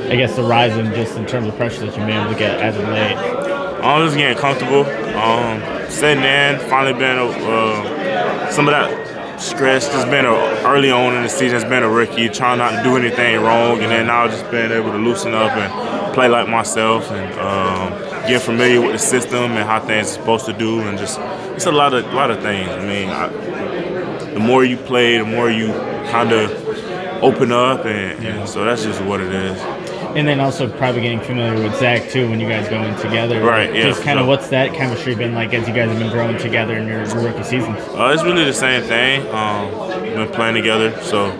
I guess, the rise in just in terms of pressure that you've been able to get as of late? I'm just getting comfortable. Sitting in, finally been some of that stress. Just been early on in the season, has been a rookie, trying not to do anything wrong, and then now just being able to loosen up and play like myself and get familiar with the system and how things are supposed to do, and just it's a lot of things. I mean, the more you play, the more you kind of open up, and so that's just what it is. And then also probably getting familiar with Zach too when you guys go in together. Right, yeah. Just kind of what's that chemistry been like as you guys have been growing together in your rookie season? It's really the same thing. Been playing together, so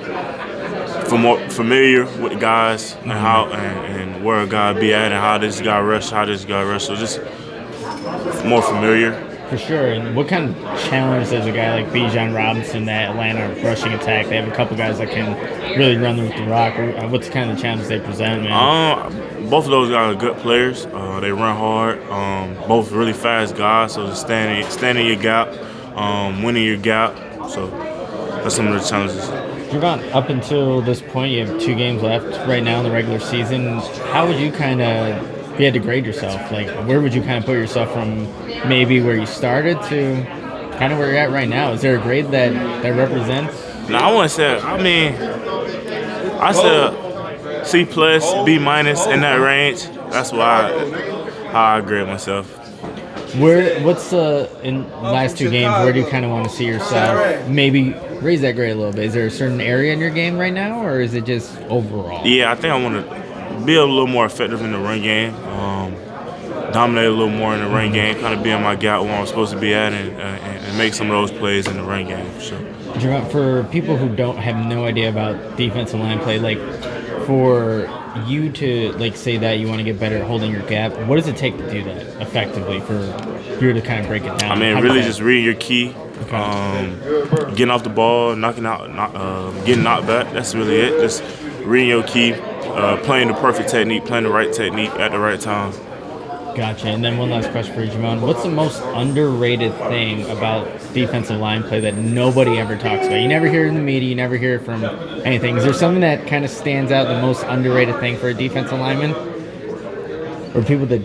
more familiar with the guys and how and where a guy be at and how this guy rush, So just more familiar. For sure. And what kind of challenge does a guy like Bijan Robinson, that Atlanta rushing attack? They have a couple guys that can really run with the rock. What's kind of the challenge they present, man? Both of those guys are good players. They run hard. Both really fast guys. So just stand in your gap, winning your gap. So that's some of the challenges. Gervon, up until this point, you have 2 games left right now in the regular season. How would you kind of, if you had to grade yourself, like where would you kind of put yourself from maybe where you started to kind of where you're at right now? Is there a grade that represents? No, I wouldn't say. I mean, I said C+, B- in that range. That's how I grade myself. What's in the last 2 games? Where do you kind of want to see yourself? Maybe raise that grade a little bit. Is there a certain area in your game right now, or is it just overall? Yeah, I think I want to be a little more effective in the run game. Dominate a little more in the run game, kind of be in my gap where I'm supposed to be at, and make some of those plays in the run game. For sure. For people who have no idea about defensive line play, like for you to say that you want to get better at holding your gap, what does it take to do that effectively for you to kind of break it down? I mean, really just reading your key, getting off the ball, getting knocked back. That's really it. Just reading your key, playing the perfect technique, playing the right technique at the right time. Gotcha. And then one last question for you, Gervon. What's the most underrated thing about defensive line play that nobody ever talks about? You never hear it in the media. You never hear it from anything. Is there something that kind of stands out, the most underrated thing for a defensive lineman? Or people that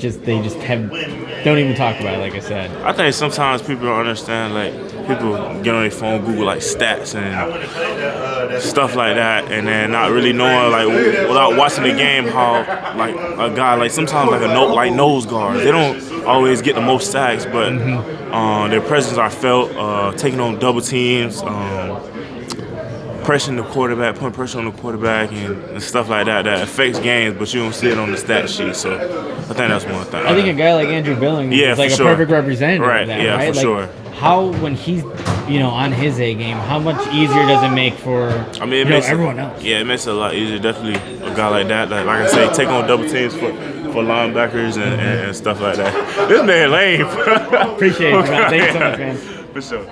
don't even talk about it, like I said? I think sometimes people don't understand, like, people get on their phone, Google, like, stats and stuff like that, and then not really knowing, like, without watching the game, how, like, a guy, like, sometimes, like, nose guards, they don't always get the most sacks, but their presence are felt, taking on double teams, pressuring the quarterback, putting pressure on the quarterback, and stuff like that affects games, but you don't see it on the stat sheet. So I think that's one thing. I think a guy like Andrew Billings is like a perfect representative of that, right? For sure. How, when he's on his A game, how much easier does it make for everyone else? Yeah, it makes it a lot easier. Definitely a guy like that. Like I say, take on double teams for linebackers and stuff like that. This man lame. Appreciate it, man. Thanks so much, man. For sure.